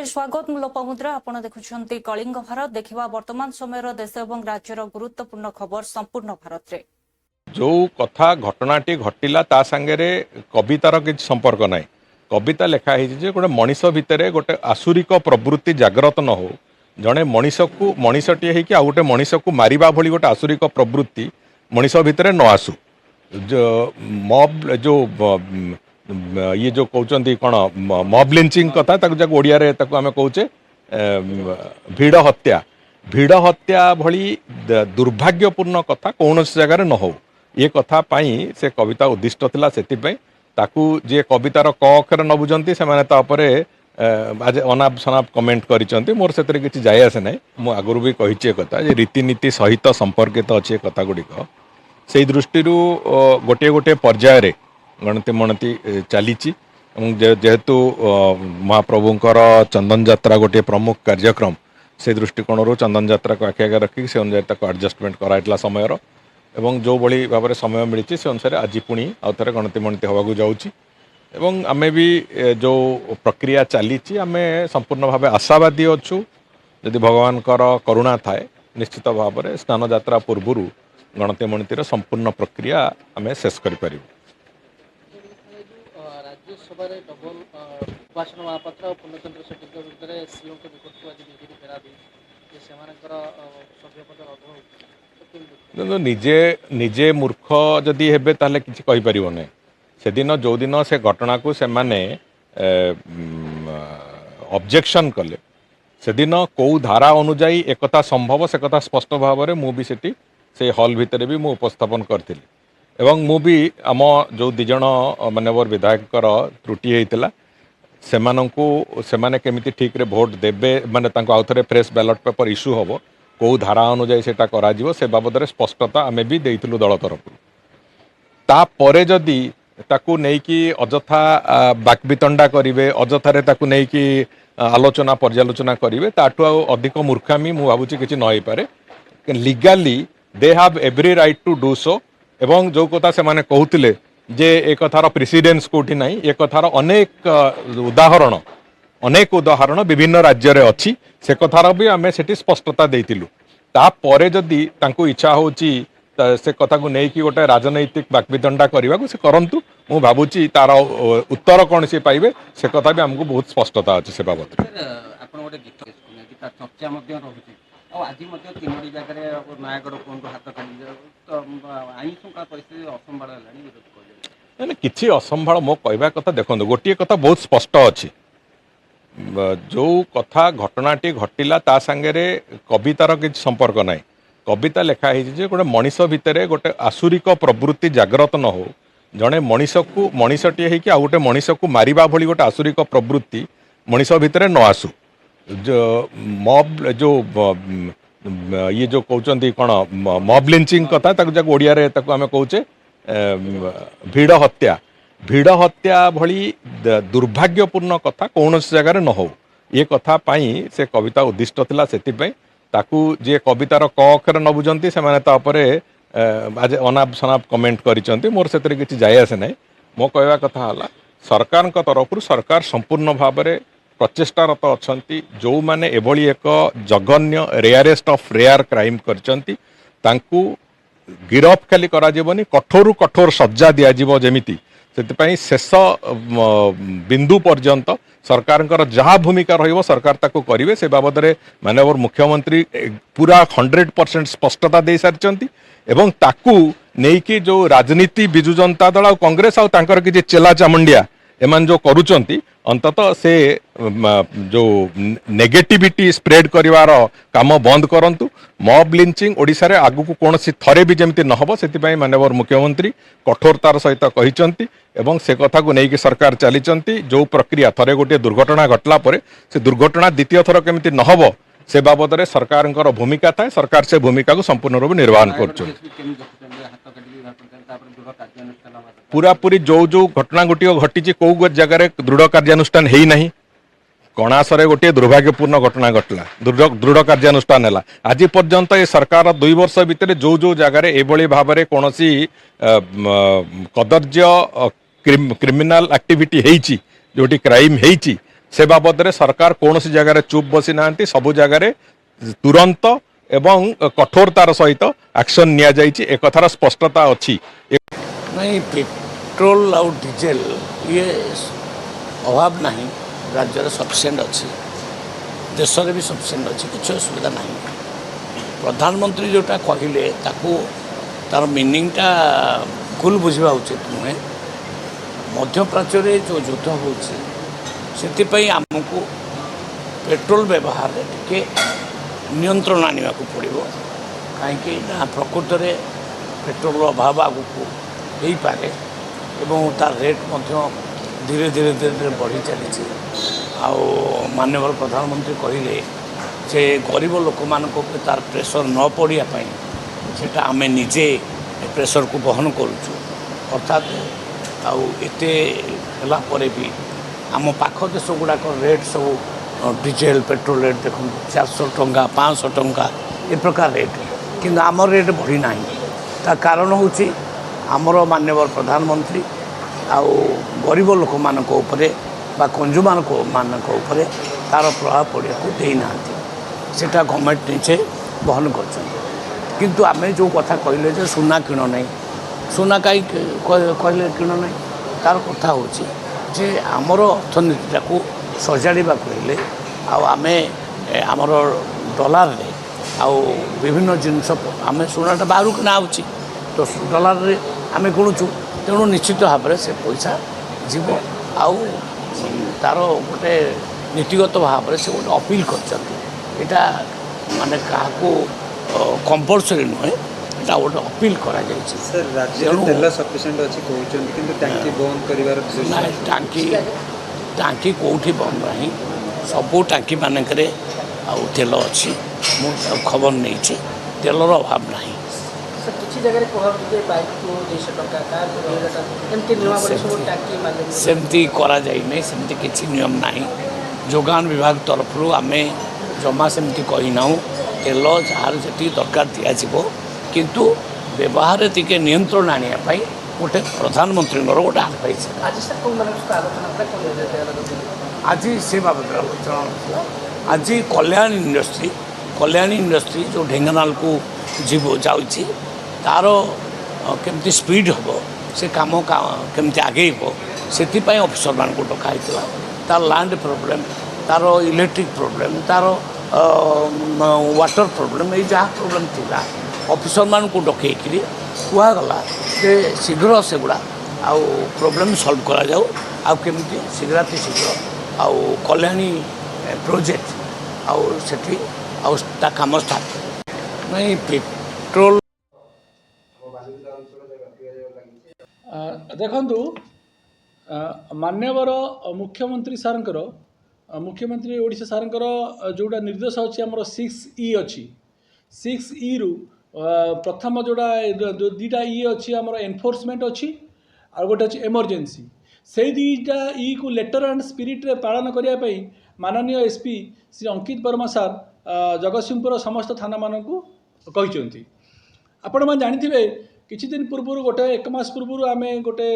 स्वागत मु लोपामुद्रा आपण देखुछंती कलिंग भारत देखिबा वर्तमान समय देश और राज्यर गुरुत्वपूर्ण खबर संपूर्ण भारत रे जो कथा घटनाटी घटिला ता संगे कवितार किसी संपर्क ना कविता लिखाई गोटे मनीष भितर गोटे आसुरिक प्रवृत्ति जागृत न हो जड़े मनीष को मनीषटे होगी आ गए मनीष को मारिबा भली गोटे आसुरिक प्रवृत्ति मनीष भितर न आसू जो मॉब जो ये जो कहते कौन मॉब लिंचिंग कथा ओडिया रे आम कहे भिड़ हत्या भली दुर्भाग्यपूर्ण कथा कौन जगार न हो ये कथा पाई से कविता उद्दिष्ट थिला सेतिपई ताकू जे कवितार क अक्षर न बुझंती से माने तापरे आज अनाप शनाप कमेंट करिसंती मोर सेतरे किछि जाय आसे नै मु आगुरु भी कहिछि कथा जे रीतिनीति सहित संपर्कित अछि कथा गुडिक से दृष्टि गोटे गोटे पर्याय रे गणति मणति चलीछि जेहेतु महाप्रभुंकर चंदन यात्रा गोटे प्रमुख कार्यक्रम से दृष्टिकोण चंदन यात्रा को आखि आगे रखिक से अनुसार एडजस्टमेंट कराइला समयर एवं जो भली भाव में समय मिली से अनुसार आज पुणी आउ थे गणति मणति होगा जाऊँगी एवं आमे भी जो प्रक्रिया चली आम संपूर्ण भाव आशावादी अच्छु यदि भगवान करुणा थाए निश्चित भाव में स्नान यात्रा पूर्व गणति मणतिर संपूर्ण प्रक्रिया आम शेष कर निजे निजे मूर्ख जदि हेबे ताले किछि कहि परिबो नै से दिन जो दिन से घटना को से माने ऑब्जेक्शन कले से दिन को धारा अनुଯାयी एकता संभव से कथा स्पष्ट भाव में मु भी सेठी से हॉल भितर भी मु उपस्थापन करथिली एवं मु भी आम जो दिजण मानवर विधायक त्रुटि होइतिला सेमाने केमिति ठीक रे वोट देबे माने तांको आउथरे फ्रेश बैलेट पेपर इश्यू होबो कौ धारा अनुजाई से से बाबद स्पष्टता आमे भी देइथिलु दल तरफ तापरे जदि ताकू नेकी अजथा बाकबितंडा करिवे अजथारे ताकू नेकी आलोचना पर्यालोचना करिवे ताटू अधिक मूर्खामी मु भाबुची किछि न होई पारे legally they have every right to do so एवं जो कथा से माने कहउतिले जे एक कथार प्रेसिडेंस कोठी नाही एक कथार अनेक उदाहरण विभिन्न राज्य रे अछि से कथार भी आमे सेठी स्पष्टता देइतिलु तापरे जदि तांको इच्छा होची से कथा को नेकी गोटे राजनैतिक बाकबितंडा करने को से करंतु मु भाबुची तार उत्तर कौन से पाइबे से कथा भी हमको बहुत स्पष्टता अच्छे से बाबद आपण गोटे गीत चर्चा मध्य रहुची आज तीनोटी जगह नयागढ़ कोन हाथ खाली आईन शृंखला परिस्थिति असंभाल है किसी असंभाल मो कहवा कथा देखो गोटे कथा बहुत स्पष्ट अच्छी जो कथा घटनाटी घटिला ता संगे कवितार किसी संपर्क ना कविता लिखाई गोटे मनीष भितर गोटे आसुरिक प्रवृत्ति जागृत न हो जड़े मनीष को मनीषटे होगी आ गए मनीष को मारिबा भली गोटे आसुरिक प्रवृत्ति मनीष भितर न आसू जो मॉब जो ये जो कहते कौन मॉब लिंचिंग कथा ओडिया रे आम कहे भिड़ हत्या भली दुर्भाग्यपूर्ण कथा कौन जगार न हो ये कथा पाई से कविता उद्दिष्ट थिला सेतिपई ताकू जे कवितार क अक्षर न बुझंती से माने तापरे आज अनाप शनाप कमेंट करिसंती मोर सेतरे किछि जाय आसे नै मो कहवा कथा हला सरकार तरफ सरकार संपूर्ण भाव में प्रचेष्टारत अछंती जो माने एभली एक जघन्य रेयरेस्ट ऑफ रेयर क्राइम करचंती तांकू गिरफ खाली करा जीवनी कठोर कठोर सज्जा दिया जीवो जेमिति से शेष बिंदु पर्यंत सरकार जहाँ भूमिका रहिबो सरकार ताको करिवे से बाबद रे माननीय मुख्यमंत्री पूरा 100% स्पष्टता दे सारिचंती एवं ताकू नेकी जो राजनीति बिजु जनता दल और कांग्रेस आउ तांकर कि चेला चामुंडिया एमान जो करूचंती अंततः से जो नेगेटिविटी स्प्रेड करिवार काम बंद करंतु मॉब लिंचिंग ओडिशा रे आगु को कौन थरे भी जमती न हो से माननीय मुख्यमंत्री कठोरतार सहित कहिचंती एवं से कथा को लेकिन सरकार चलीचंती जो प्रक्रिया थरे गोटे दुर्घटना घटला परे से दुर्घटना द्वितीय थर केमिति न हो से बाबद रे सरकार भूमिका थाए सरकार से भूमिका को संपूर्ण रूप निर्वहन कर पूरा पूरी जो जो घटना गोटे घटी कौ जगार दृढ़ कार्यानुष्ठान है ना कणासरे गोटे दुर्भाग्यपूर्ण घटना घटला दृढ़ कार्यानुष्ठान है आज पर्यंत ये सरकार 2 वर्ष भितर जो जो जगार एभली भाव में कौन कदर्य क्रिमिनाल एक्टिविटी होती जोटी क्राइम होती से बाबद सरकार कौन सी जगह चुप बसी ना सबु जगार तुरंत एवं कठोरतार सहित एक्शन निया जाइछि एक कथार स्पष्टता अच्छी। नहीं पेट्रोल और डीजेल ये अभाव नहीं राज्य सफिसीयंट अच्छी देश में भी सफिसीयंट अच्छी किसी असुविधा नहीं। प्रधानमंत्री जोटा कहले ताकू तार मीनिंगटा भूल बुझा उचित नुहे। मध्यप्राच्य में जो युद्ध होती आमको पेट्रोल व्यवहार टे नियंत्रण आने को पड़ो कहीं प्रकृत में पेट्रोल अभाव आगू हो पारे एवं तार रेट धीरे धीरे धीरे धीरे बढ़ी चली। माननीय प्रधानमंत्री कहले जे गरीब लोक मान तार प्रेसर न पड़ापी से आम निजे प्रेसर को बहन करुचु अर्थात आते भी आम पाख देश गुड़ाक रेट सब डीजेल पेट्रोल रेट देखो 400 टंका 500 टंका ए प्रकार रेट कि आम रेट बढ़ी ना ता कारण हूँ आमर माननीय प्रधानमंत्री आउ गरीब लोक मान कंज्यूमर मानक तार प्रभाव पड़ा देना सेटा गवर्नमेंट निजे बहन कर। आम जो कथा कहले सुना किण नहीं सुना कहीं कहले किण नहीं तार कथा हूँ जे आमर अर्थनीति को सजाड़ा हेले आम आमर डॉलर रे आउ विभिन्न जिनस आम सुनाटा बाहर कि ना आउची तो डॉलर रे आम किणुचु तेणु निश्चित भाव में से पैसा जीव आउ तार गोटे नीतिगत भाव में से गोटे अपील कर माने क्या कंपलसरी नुहे एटा गोटे अपील करा जायछि। सर राज्य तेल सफिशिएंट अछि कहउछन किंतु टांकी बंद करिवार टांकी टांकी कोठी बंद नहीं सबू टांकी मानकरे आउ तेल अच्छी मुझे खबर नहीं तेलर अभाव नहीं। सेमती करा जाई नहीं सेमती किसी नियम नहीं जोगान विभाग तरफ आम जमा सेमती कहीना तेल जार जी दरकार दिज्व किंतु व्यवहार टी नियंत्रण आने गोटे प्रधानमंत्री गोटे आडभाइस आज से बाबद आलोचना आज कल्याण इंडस्ट्री जो ढेंकानाल को जीव जाऊँगी तार केमती स्पीड हम से कम केमती आगेब से ऑफिसर मान को डकाई तार लैंड प्रोब्लेम तार इलेक्ट्रिक प्रोब्लेम तार वाटर प्रोब्लेम ये जहाँ प्रोब्लेम थिला ऑफिसर मान को डकई कहगला जे शीघ्र से गुड़ा आउ प्रोब्लेम सॉल्व करा जाऊ आउ केमती शीघ्र आउ कल्याणी प्रोजेक्ट आउ सेठी आउ ता काम स्टार्ट नहीं पेट्रोल देखु मान्यवर मुख्यमंत्री सारंकर मुख्यमंत्री ओडिशा सारंकर जोड़ा निर्देश अच्छी आम 6E अच्छी 6E रु प्रथम जोड़ा दुईटा ई अच्छी आम एनफोर्समेंट अच्छी आ गोटे अच्छी इमरजेंसी से दुईटा ई को लेटर एंड स्पिरिट रे पालन करने माननीय एसपी श्री अंकित वर्मा सार जगतसिंहपुर समस्त थाना मान को कहते आपण मैंने जानी किछि दिन पूर्व गोटे एक मास पूर्व आम गोटे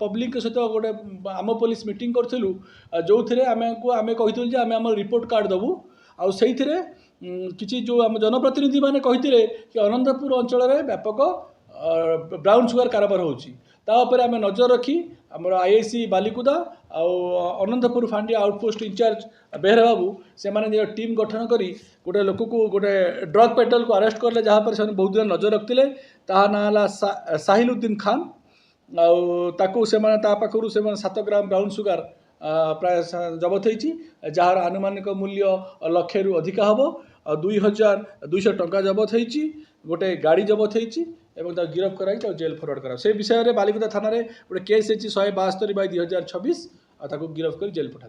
पब्लिक सहित गोटे आम पुलिस मीटिंग करूँ जो थे आम कही आम आम रिपोर्ट कार्ड देवु आउ से किसी जो आम जनप्रतिनिधि मैंने कही कि अनंतपुर अंचल व्यापक ब्राउन सुगर कारोबार होपर आम नजर रखी आमर आईआईसी बालिकुदा अनंतपुर फांडी आउटपोस्ट इंचार्ज बेहरा बाबू से माने टीम गठन करी गोटे लोक को गोटे ड्रग पेट्रोल को अरेस्ट करले जहाँ पर से बहुत दिन नजर रखते ना साहिलुद्दीन खान आकू से पाखु से 7 ग्राम ब्राउन सुगर प्राय जबत होती जार आनुमानिक मूल्य 1 लाख रु अधिक हम 2200 टंका जबत होती गोटे गाड़ी जबत होती गिरफ कर जेल फरवर्ड करा से विषय में बालिकुदा थाना गोटे केस होती 172/2026 ताको गिरफ कर जेल पठा।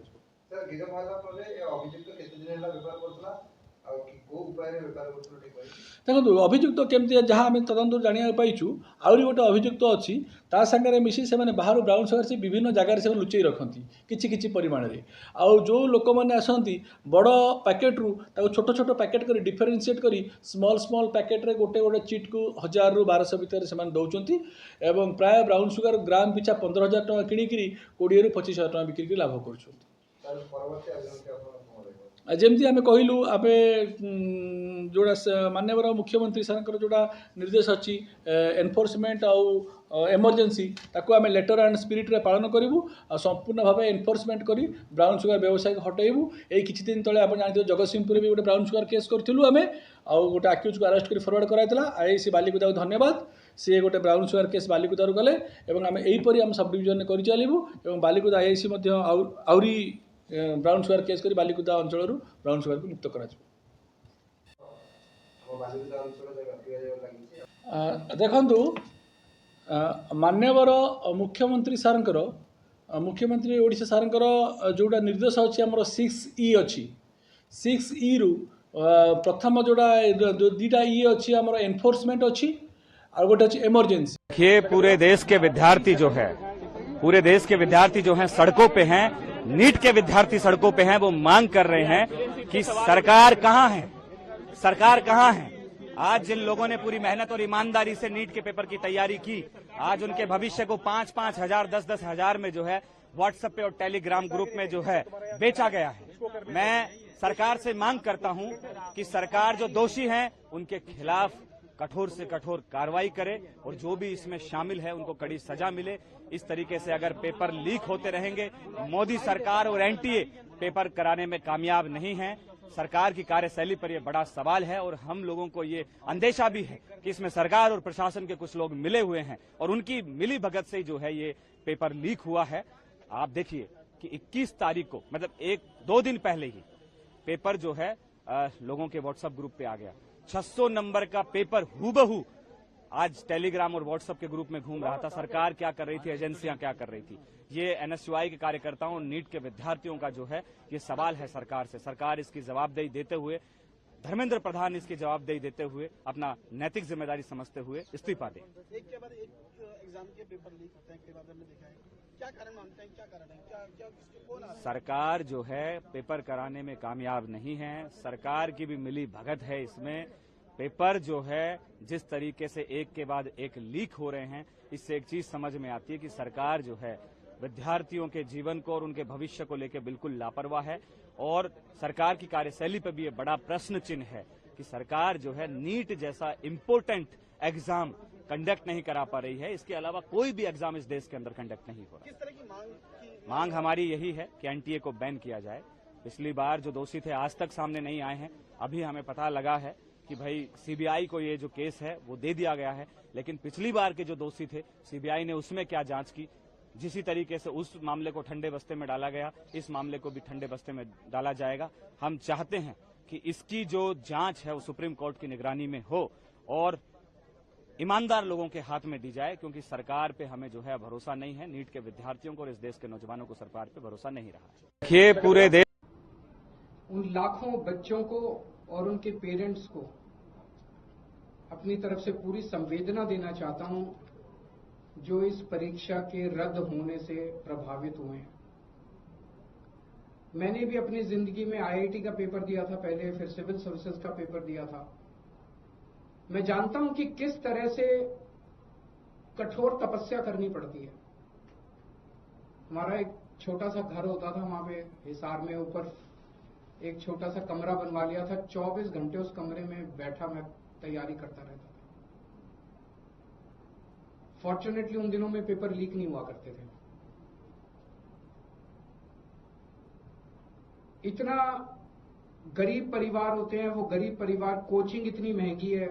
देखो अभियुक्त केमती जहाँ आम तदंत जाना पाइचु आहरी गोटे अभियुक्त अच्छी ता सागर मिसी से बाहर ब्राउन सुगर से विभिन्न जगार से लुचई रखती किछि परिमाण में आउ जो लोक मैंने आसती बड़ पैकेट रु छोट छोट पैकेट कर डिफरेन्सीएट कर स्मॉल पैकेट रे गोटे गोटे चिट को 1000 रु 1200 भितर से दौरान एवं प्राय ब्राउन सुगर ग्राम पिछा 15,000 टଙ୍କା किणिकी 20 रु 25,000 टଙ୍କା बिक्री लाभ कर। जमती आम कहलु आम जोड़ा माननीय मुख्यमंत्री सर जोड़ा निर्देश अच्छी एनफोर्समेंट आउ एमरजेंसी ताको आम लेटर एंड स्पिरिट रे पालन करूँ संपूर्ण भाव एनफोर्समेंट करी ब्राउन सुगर व्यवसाय को हटेबू। यही किछि दिन तले आप जानते जगतसिंहपुर भी गोटे ब्राउन सुगर केस करूँ आम आउ गोटे आक्यूज को अरेस्ट कर फरवर्ड कराइला। आईआईसी बालिकुदा को धन्यवाद, सी गोटे ब्राउन सुगर केस बालिकुदार गले और आम यहीपरी आम सब डिविजन कर चलू और बालिकुदा आईआईसी आउरी ब्राउन सुगर केस करी बालिकुदा अंचल ब्राउन सुगर को मुक्त करा। देखु मान्यवर मुख्यमंत्री सारंकर मुख्यमंत्री ओडिशा सारंकर जोड़ा निर्देश अच्छी आमर 6E अच्छी 6E रु प्रथम जोड़ा दीटा ई अच्छी आमर एनफोर्समेंट अच्छी और गोटे अच्छी एमरजेंसी। देखिए पूरे देश के विद्यार्थी जो है पूरे देश के विद्यार्थी जो हैं सड़कों पे हैं, नीट के विद्यार्थी सड़कों पे हैं, वो मांग कर रहे हैं कि सरकार कहाँ है, सरकार कहाँ है। आज जिन लोगों ने पूरी मेहनत और ईमानदारी से नीट के पेपर की तैयारी की, आज उनके भविष्य को 5-5 हजार 10-10 हजार में जो है व्हाट्सएप पे और टेलीग्राम ग्रुप में जो है बेचा गया है। मैं सरकार से मांग करता हूं कि सरकार जो दोषी हैं उनके खिलाफ कठोर से कठोर कार्रवाई करे और जो भी इसमें शामिल है उनको कड़ी सजा मिले। इस तरीके से अगर पेपर लीक होते रहेंगे, मोदी सरकार और एनटीए पेपर कराने में कामयाब नहीं है। सरकार की कार्यशैली पर यह बड़ा सवाल है और हम लोगों को ये अंदेशा भी है कि इसमें सरकार और प्रशासन के कुछ लोग मिले हुए हैं और उनकी मिली भगत से जो है ये पेपर लीक हुआ है। आप देखिए कि 21 तारीख को मतलब 1-2 दिन पहले ही पेपर जो है लोगों के व्हाट्सएप ग्रुप पे आ गया। 600 नंबर का पेपर हूबहू आज टेलीग्राम और व्हाट्सएप के ग्रुप में घूम रहा था। सरकार क्या कर रही थी, एजेंसियां क्या कर रही थी, ये एनएसयूआई के कार्यकर्ताओं और नीट के विद्यार्थियों का जो है ये सवाल है सरकार से। सरकार इसकी जवाबदेही देते हुए, धर्मेंद्र प्रधान इसकी जवाबदेही देते हुए, अपना नैतिक जिम्मेदारी समझते हुए इस्तीफा दे। एक के बाद एक एग्जाम के पेपर लीक होते हैं, कई बार हमने देखा है। क्या कारण मानते हैं, क्या कारण है, क्या किसके कौन आ रहा है? सरकार जो है पेपर कराने में कामयाब नहीं है, सरकार की भी मिली भगत है इसमें। पेपर जो है जिस तरीके से एक के बाद एक लीक हो रहे हैं, इससे एक चीज समझ में आती है कि सरकार जो है विद्यार्थियों के जीवन को और उनके भविष्य को लेकर बिल्कुल लापरवाह है। और सरकार की कार्यशैली पर भी ये बड़ा प्रश्न चिन्ह है कि सरकार जो है नीट जैसा इम्पोर्टेंट एग्जाम कंडक्ट नहीं करा पा रही है। इसके अलावा कोई भी एग्जाम इस देश के अंदर कंडक्ट नहीं हो रहा। किस तरह की मांग हमारी यही है कि एनटीए को बैन किया जाए। पिछली बार जो दोषी थे आज तक सामने नहीं आए हैं। अभी हमें पता लगा है कि भाई सीबीआई को ये जो केस है वो दे दिया गया है, लेकिन पिछली बार के जो दोषी थे सीबीआई ने उसमें क्या जांच की। जिसी तरीके से उस मामले को ठंडे बस्ते में डाला गया, इस मामले को भी ठंडे बस्ते में डाला जाएगा। हम चाहते हैं कि इसकी जो जांच है वो सुप्रीम कोर्ट की निगरानी में हो और ईमानदार लोगों के हाथ में दी जाए, क्योंकि सरकार पे हमें जो है भरोसा नहीं है। नीट के विद्यार्थियों को और इस देश के नौजवानों को सरकार पे भरोसा नहीं रहा है। देखिए पूरे देश उन लाखों बच्चों को और उनके पेरेंट्स को अपनी तरफ से पूरी संवेदना देना चाहता हूं जो इस परीक्षा के रद्द होने से प्रभावित हुए हैं। मैंने भी अपनी जिंदगी में आईआईटी का पेपर दिया था पहले, फिर सिविल सर्विसेज का पेपर दिया था। मैं जानता हूं कि किस तरह से कठोर तपस्या करनी पड़ती है। हमारा एक छोटा सा घर होता था वहां पे हिसार में, ऊपर एक छोटा सा कमरा बनवा लिया था। 24 घंटे उस कमरे में बैठा मैं तैयारी करता रहता था। फॉर्चुनेटली उन दिनों में पेपर लीक नहीं हुआ करते थे। इतना गरीब परिवार होते हैं वो गरीब परिवार, कोचिंग इतनी महंगी है।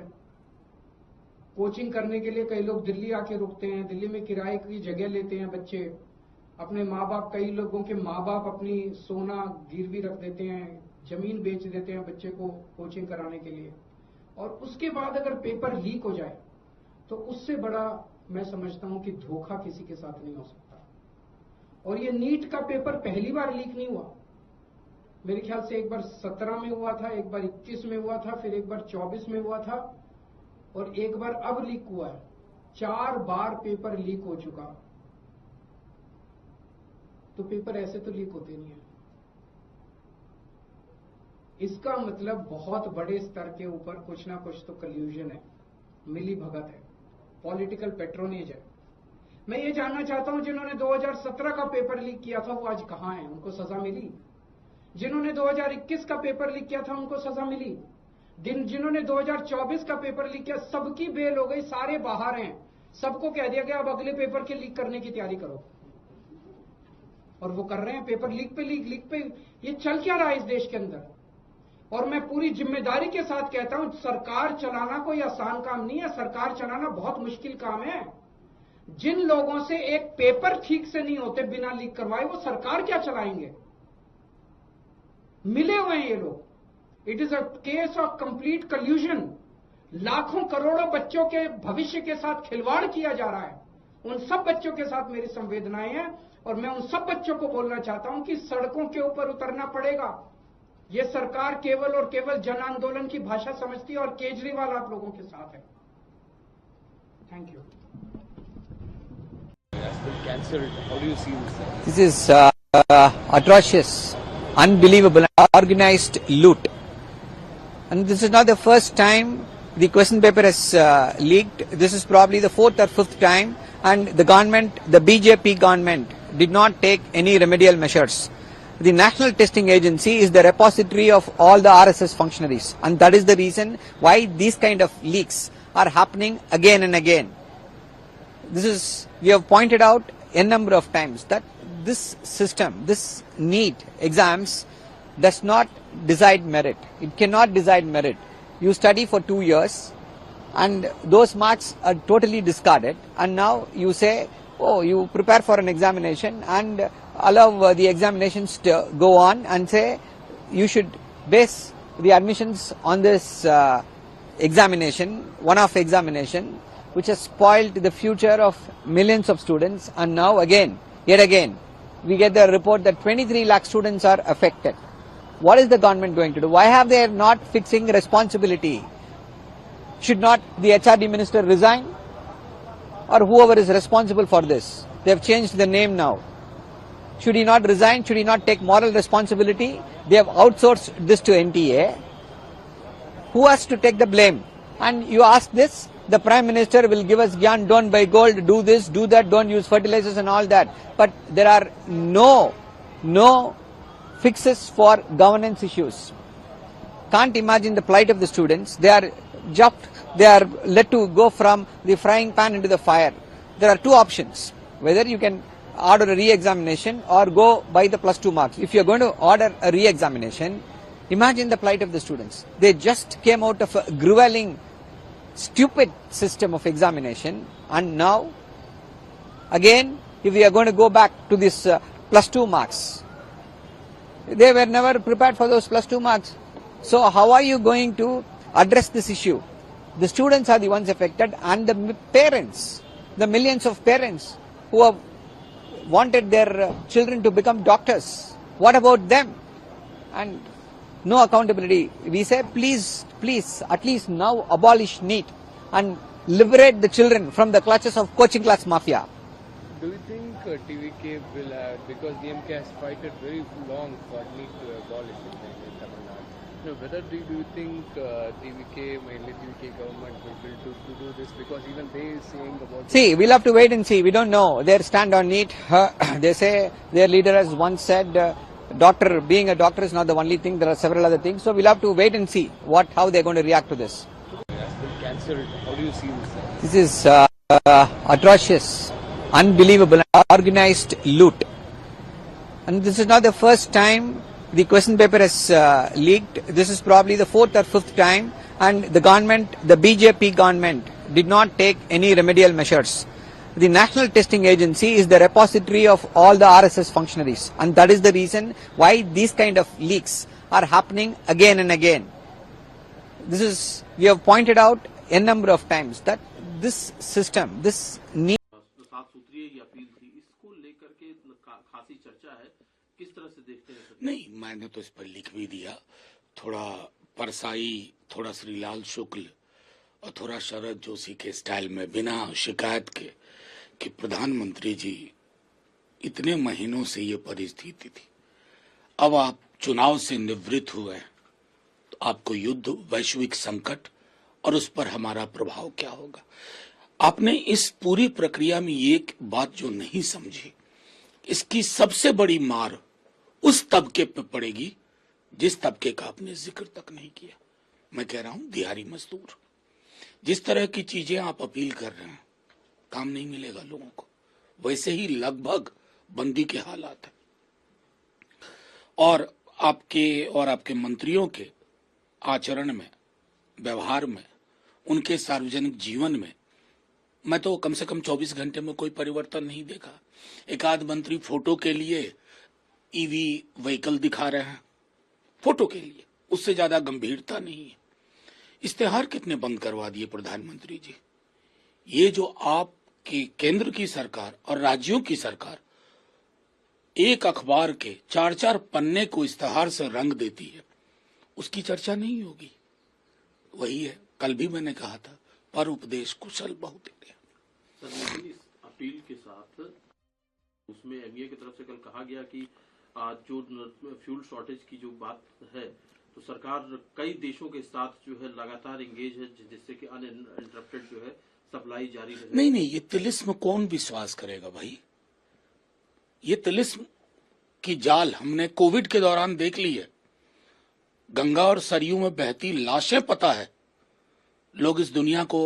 कोचिंग करने के लिए कई लोग दिल्ली आके रुकते हैं, दिल्ली में किराए की जगह लेते हैं बच्चे। अपने माँ बाप, कई लोगों के माँ बाप अपनी सोना गिरवी रख देते हैं, जमीन बेच देते हैं बच्चे को कोचिंग कराने के लिए। और उसके बाद अगर पेपर लीक हो जाए तो उससे बड़ा मैं समझता हूं कि धोखा किसी के साथ नहीं हो सकता। और ये नीट का पेपर पहली बार लीक नहीं हुआ। मेरे ख्याल से एक बार 17 में हुआ था, एक बार 21 में हुआ था, फिर एक बार 24 में हुआ था और एक बार अब लीक हुआ है। 4 बार पेपर लीक हो चुका। तो पेपर ऐसे तो लीक होते नहीं है। इसका मतलब बहुत बड़े स्तर के ऊपर कुछ ना कुछ तो कल्यूजन है, मिली भगत है, पॉलिटिकल पेट्रोनेज है। मैं ये जानना चाहता हूं जिन्होंने 2017 का पेपर लीक किया था वो आज कहां हैं? उनको सजा मिली? जिन्होंने 2021 का पेपर लीक किया था उनको सजा मिली, जिन्होंने 2024 का पेपर लीक किया सबकी बेल हो गई, सारे बाहर हैं, सबको कह दिया गया अब अगले पेपर के लीक करने की तैयारी करो। और वो कर रहे हैं, पेपर लीक पे लीक पे। ये चल क्या रहा है इस देश के अंदर? और मैं पूरी जिम्मेदारी के साथ कहता हूं, सरकार चलाना कोई आसान काम नहीं है, सरकार चलाना बहुत मुश्किल काम है। जिन लोगों से एक पेपर ठीक से नहीं होते बिना लीक करवाए, वो सरकार क्या चलाएंगे? मिले हुए हैं ये लोग। It is a case of complete कल्यूजन। लाखों करोड़ों बच्चों के भविष्य के साथ खिलवाड़ किया जा रहा है। उन सब बच्चों के साथ मेरी संवेदनाएं हैं और मैं उन सब बच्चों को बोलना चाहता हूं कि सड़कों के ऊपर उतरना पड़ेगा। ये सरकार केवल और केवल जन आंदोलन की भाषा समझती है और केजरीवाल आप लोगों के साथ है। Thank you. This is atrocious, unbelievable, organized loot. And this is not the first time the question paper has leaked. This is probably the fourth or fifth time, and the government, the BJP government, did not take any remedial measures. The National Testing Agency is the repository of all the RSS functionaries, and that is the reason why these kind of leaks are happening again and again. We have pointed out a number of times that this system, this NEET exams does not decide merit. It cannot decide merit. You study for 2 years and those marks are totally discarded, and now you say, oh, you prepare for an examination and allow the examinations to go on and say you should base the admissions on this examination, one-off examination, which has spoiled the future of millions of students. And now yet again, we get the report that 23 lakh students are affected. What is the government going to do? Why have they not fixing responsibility? Should not the HRD minister resign? Or whoever is responsible for this? They have changed the name now. Should he not resign? Should he not take moral responsibility? They have outsourced this to NTA. Who has to take the blame? And you ask this, the Prime Minister will give us gyan, don't buy gold, do this, do that, don't use fertilizers and all that. But there are no fixes for governance issues. Can't imagine the plight of the students. They are let to go from the frying pan into the fire. There are two options. Whether you can order a re-examination or go by the +2 marks. If you are going to order a re-examination, imagine the plight of the students. They just came out of a grueling, stupid system of examination, and now, again, if we are going to go back to this +2 marks, they were never prepared for those +2 marks. So how are you going to address this issue? The students are the ones affected, and the parents, the millions of parents who have wanted their children to become doctors. What about them? And no accountability. We say, please, at least now abolish NEET and liberate the children from the clutches of coaching class mafia. Do you think TVK will, because DMK has fighted very long for NEET to abolish it in Tamil Nadu, whether do you think TVK, mainly TVK government will do this, because even they are saying about... See, we'll have to wait and see. We don't know their stand on NEET. They say, their leader has once said, being a doctor is not the only thing, there are several other things. So we'll have to wait and see how they're going to react to this. Cancelled. How do you see this? This is atrocious, unbelievable, organized loot. And this is not the first time the question paper has leaked. This is probably the fourth or fifth time, and the government, the BJP government, did not take any remedial measures. The National Testing Agency is the repository of all the RSS functionaries, and that is the reason why these kind of leaks are happening again and again. We have pointed out a number of times that this system, this need. नहीं, मैंने तो इस पर लिख भी दिया, थोड़ा परसाई, थोड़ा श्रीलाल शुक्ल और थोड़ा शरद जोशी के स्टाइल में, बिना शिकायत के, कि प्रधानमंत्री जी इतने महीनों से ये परिस्थिति थी, अब आप चुनाव से निवृत्त हुए तो आपको युद्ध, वैश्विक संकट और उस पर हमारा प्रभाव क्या होगा। आपने इस पूरी प्रक्रिया में एक बात जो नहीं समझी, इसकी सबसे बड़ी मार उस तबके पे पड़ेगी जिस तबके का आपने जिक्र तक नहीं किया, मैं कह रहा हूं दिहाड़ी मजदूर, जिस तरह की चीजें आप अपील कर रहे हैं, काम नहीं मिलेगा लोगों को, वैसे ही लगभग बंदी के हालात है। और आपके मंत्रियों के आचरण में, व्यवहार में, उनके सार्वजनिक जीवन में मैं तो कम से कम 24 घंटे में कोई परिवर्तन नहीं देखा। एक आध मंत्री फोटो के लिए ईवी व्हीकल दिखा रहे हैं, फोटो के लिए, उससे ज्यादा गंभीरता नहीं है। इश्तेहार कितने बंद करवा दिए प्रधानमंत्री जी। ये जो आपकी केंद्र की सरकार और राज्यों की सरकार एक अखबार के 4-4 पन्ने को इश्तेहार से रंग देती है, उसकी चर्चा नहीं होगी। वही है, कल भी मैंने कहा था, पर उपदेश कुशल बहुत है। सर, लेकिन इस अपील के साथ उसमें एमईए की तरफ से कल कहा गया कि आज जो फ्यूल शॉर्टेज की जो बात है, तो सरकार कई देशों के साथ जो है लगातार एंगेज है, जिससे कि अनइंटरप्टेड जो है सप्लाई जारी रहे। नहीं, ये तिलिस्म कौन विश्वास करेगा भाई। ये तिलिस्म की जाल हमने कोविड के दौरान देख ली है। गंगा और सरयू में बहती लाशें पता है, लोग इस दुनिया को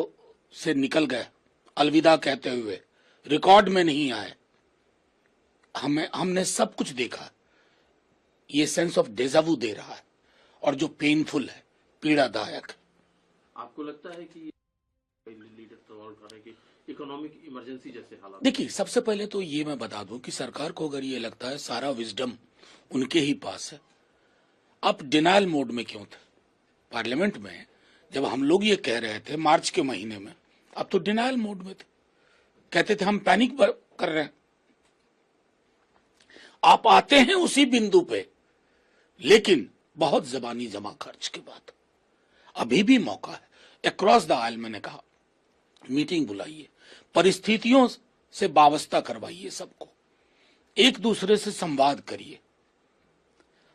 से निकल गए अलविदा कहते हुए, रिकॉर्ड में नहीं आए। हमने सब कुछ देखा। ये सेंस ऑफ डेजावू दे रहा है, और जो पेनफुल है, पीड़ादायक है। आपको लगता है कि लीडर सवाल उठा रहे हैं कि इकोनॉमिक इमरजेंसी जैसे हालात? देखिए, सबसे पहले तो ये मैं बता दूं कि सरकार को अगर ये लगता है सारा विजडम उनके ही पास है, आप डिनायल मोड में क्यों थे पार्लियामेंट में जब हम लोग ये कह रहे थे मार्च के महीने में? अब तो डिनायल मोड में थे, कहते थे हम पैनिक कर रहे हैं। आप आते हैं उसी बिंदु पे, लेकिन बहुत जबानी जमा खर्च के बाद। अभी भी मौका है, अक्रॉस द आयल मैंने कहा, मीटिंग बुलाइए, परिस्थितियों से वाबस्ता करवाइए सबको, एक दूसरे से संवाद करिए।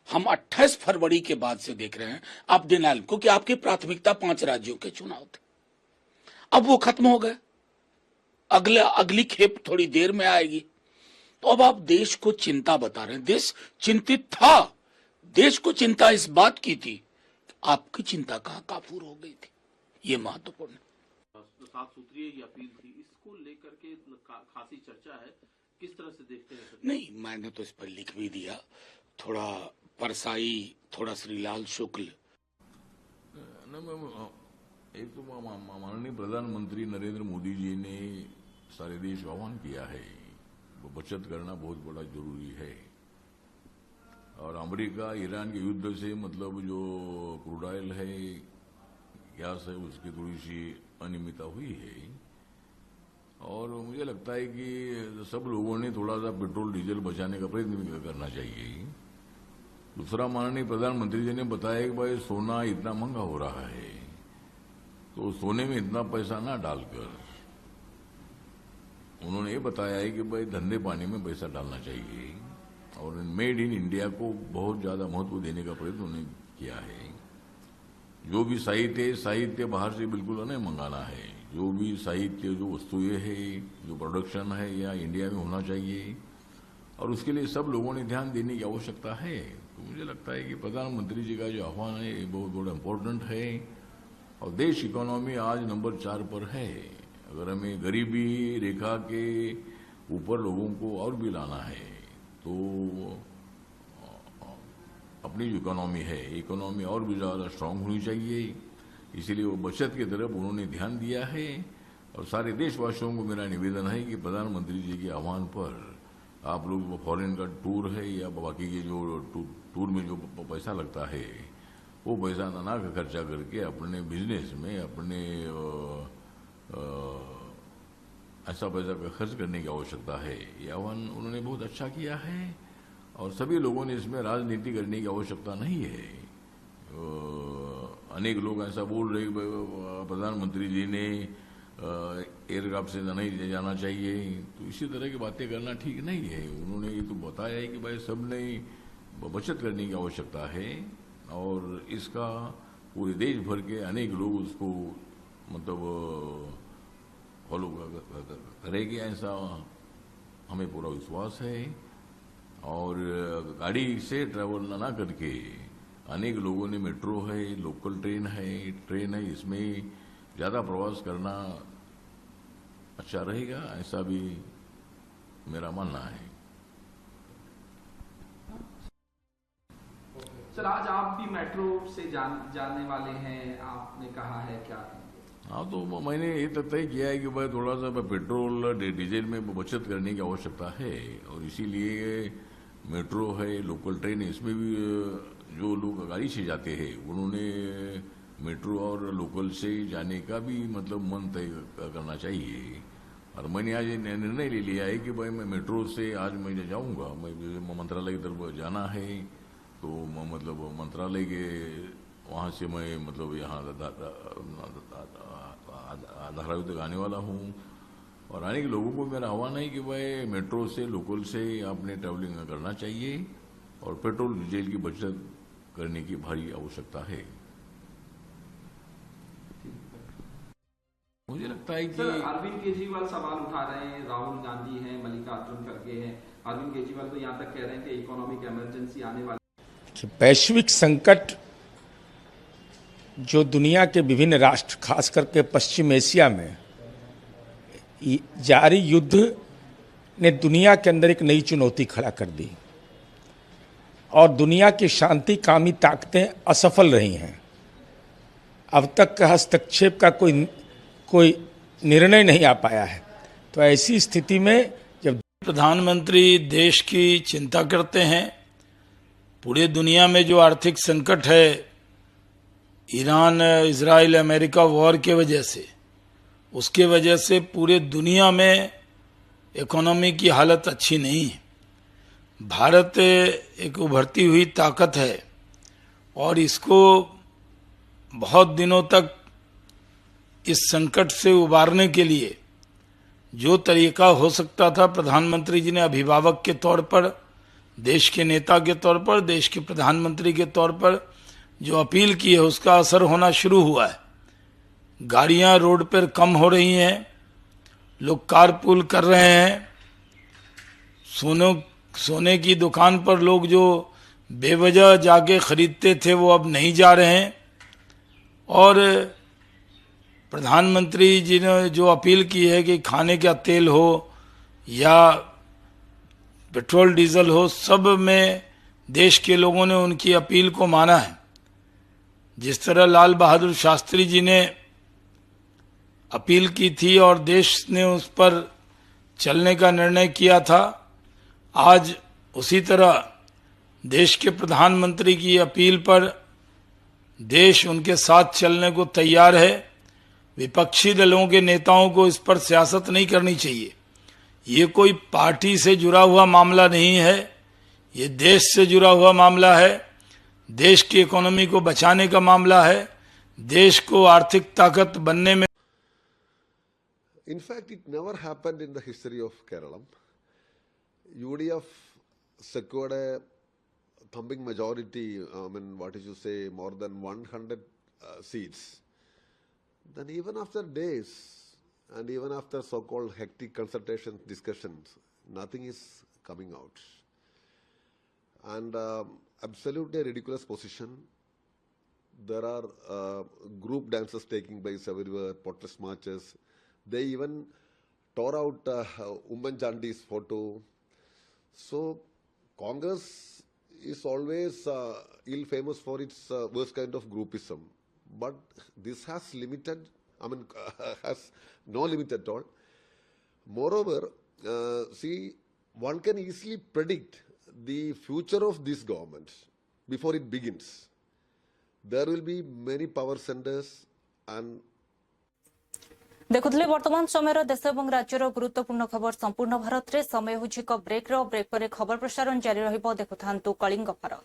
हम 28 फरवरी के बाद से देख रहे हैं आप डिनायल, क्योंकि आपकी प्राथमिकता 5 राज्यों के चुनाव थे, अब वो खत्म हो गए, अगली खेप थोड़ी देर में आएगी। तो अब आप देश को चिंता बता रहे हैं। देश चिंतित था, देश को चिंता इस बात की थी, आपकी चिंता कहां काफूर हो गई थी, ये महत्वपूर्ण है। 7 सूत्रीय की अपील थी, इसको लेकर के खासी चर्चा है, किस तरह से देखते हैं? नहीं, मैंने तो इस पर लिख भी दिया, थोड़ा परसाई, थोड़ा श्रीलाल शुक्ल। एक तो माननीय प्रधानमंत्री नरेंद्र मोदी जी ने सारे देश को आह्वान किया है, वो बचत करना बहुत बड़ा जरूरी है। और अमेरिका ईरान के युद्ध से मतलब जो क्रूड ऑयल है, गैस है, उसकी थोड़ी सी अनियमितता हुई है। और मुझे लगता है कि सब लोगों ने थोड़ा सा पेट्रोल डीजल बचाने का प्रयत्न करना चाहिए। दूसरा, माननीय प्रधानमंत्री जी ने बताया कि भाई सोना इतना महंगा हो रहा है, तो सोने में इतना पैसा ना डालकर उन्होंने ये बताया है कि भाई धंधे पानी में पैसा डालना चाहिए, और मेड इन इंडिया को बहुत ज्यादा महत्व देने का प्रयत्न उन्होंने किया है। जो भी साहित्य बाहर से बिल्कुल नहीं मंगाना है, जो भी साहित्य, जो वस्तुएं है, जो प्रोडक्शन है, या इंडिया में होना चाहिए, और उसके लिए सब लोगों ने ध्यान देने की आवश्यकता है। तो मुझे लगता है कि प्रधानमंत्री जी का जो आह्वान है ये बहुत बड़ा इम्पोर्टेंट है, और देश इकोनॉमी आज नंबर 4 पर है। अगर हमें गरीबी रेखा के ऊपर लोगों को और भी लाना है, तो अपनी जो इकोनॉमी है, इकोनॉमी और भी ज़्यादा स्ट्रांग होनी चाहिए। इसीलिए वो बचत की तरफ उन्होंने ध्यान दिया है। और सारे देशवासियों को मेरा निवेदन है कि प्रधानमंत्री जी के आह्वान पर आप लोग फॉरेन का टूर है या बाकी के जो टूर में जो पैसा लगता है, वो पैसा ना खर्चा करके अपने बिजनेस में, अपने ऐसा पैसा खर्च करने की आवश्यकता है। ये आह्वान उन्होंने बहुत अच्छा किया है, और सभी लोगों ने इसमें राजनीति करने की आवश्यकता नहीं है। अनेक लोग ऐसा बोल रहे प्रधानमंत्री जी ने एयरक्राफ्ट से नहीं जाना चाहिए, तो इसी तरह की बातें करना ठीक नहीं है। उन्होंने ये तो बताया है कि भाई सबने बचत करने की आवश्यकता है, और इसका पूरे देश भर के अनेक लोग उसको मतलब फॉलो करेंगे, ऐसा हमें पूरा विश्वास है। और गाड़ी से ट्रैवल ना करके अनेक लोगों ने मेट्रो है, लोकल ट्रेन है, इसमें ज़्यादा प्रवास करना अच्छा रहेगा, ऐसा भी मेरा मानना है। सर, आज आप भी मेट्रो से जाने वाले हैं, आपने कहा है क्या? हाँ, तो मैंने ये तय किया है कि भाई थोड़ा सा पेट्रोल डीजल में बचत करने की आवश्यकता है, और इसीलिए मेट्रो है, लोकल ट्रेन है, इसमें भी जो लोग गाड़ी से जाते हैं उन्होंने मेट्रो और लोकल से जाने का भी मतलब मन तय करना चाहिए। और मैंने आज निर्णय ले लिया है कि भाई मैं मेट्रो से आज मैं जाऊंगा। मैं मंत्रालय की तरफ जाना है, तो मतलब मंत्रालय के वहाँ से मैं मतलब यहाँ धारावी तक आने वाला हूँ। और आने के लोगों को मेरा आह्वान है कि भाई मेट्रो से, लोकल से आपने ट्रैवलिंग करना चाहिए, और पेट्रोल डीजल की बचत करने की भारी आवश्यकता है। मुझे लगता है कि सर, अरविंद केजरीवाल सवाल उठा रहे हैं, राहुल गांधी हैं, मल्लिकार्जुन खड़गे हैं। अरविंद केजरीवाल तो यहाँ तक कह रहे हैं कि इकोनॉमिक इमरजेंसी आने वाली। वैश्विक संकट जो दुनिया के विभिन्न राष्ट्र, खास करके पश्चिम एशिया में जारी युद्ध ने दुनिया के अंदर एक नई चुनौती खड़ा कर दी, और दुनिया की शांति कामी ताकतें असफल रही हैं। अब तक का हस्तक्षेप का कोई निर्णय नहीं आ पाया है। तो ऐसी स्थिति में जब प्रधानमंत्री देश की चिंता करते हैं, पूरे दुनिया में जो आर्थिक संकट है, ईरान, इजराइल, अमेरिका वॉर के वजह से, उसके वजह से पूरे दुनिया में इकोनॉमी की हालत अच्छी नहीं है। भारत एक उभरती हुई ताकत है, और इसको बहुत दिनों तक इस संकट से उबारने के लिए जो तरीका हो सकता था, प्रधानमंत्री जी ने अभिभावक के तौर पर, देश के नेता के तौर पर, देश के प्रधानमंत्री के तौर पर जो अपील की है, उसका असर होना शुरू हुआ है। गाड़ियां रोड पर कम हो रही हैं, लोग कारपूल कर रहे हैं, सोने की दुकान पर लोग जो बेवजह जाके खरीदते थे वो अब नहीं जा रहे हैं। और प्रधानमंत्री जी ने जो अपील की है कि खाने का तेल हो या पेट्रोल डीजल हो, सब में देश के लोगों ने उनकी अपील को माना है। जिस तरह लाल बहादुर शास्त्री जी ने अपील की थी और देश ने उस पर चलने का निर्णय किया था, आज उसी तरह देश के प्रधानमंत्री की अपील पर देश उनके साथ चलने को तैयार है। विपक्षी दलों के नेताओं को इस पर सियासत नहीं करनी चाहिए। ये कोई पार्टी से जुड़ा हुआ मामला नहीं है, ये देश से जुड़ा हुआ मामला है, देश की इकोनॉमी को बचाने का मामला है, देश को आर्थिक ताकत बनने में। In fact, it never happened in the history of Kerala. UDF secured a thumping majority, more than 100 seats. Then even after days and even after so-called hectic consultations, discussions, nothing is coming out. And absolutely a ridiculous position. There are group dances taking place everywhere, protest marches. They even tore out Umman Chandi's photo. So Congress is always ill-famous for its worst kind of groupism. But this has has no limit at all. Moreover, one can easily predict the future of this government before it begins. There will be many power centers and देखुले वर्तमान समय देश और राज्यर गुरुत्वपूर्ण खबर संपूर्ण भारत में समय हूँ ब्रेक पर खबर प्रसारण जारी रहिबो। देखुथांतु कलिंग भारत।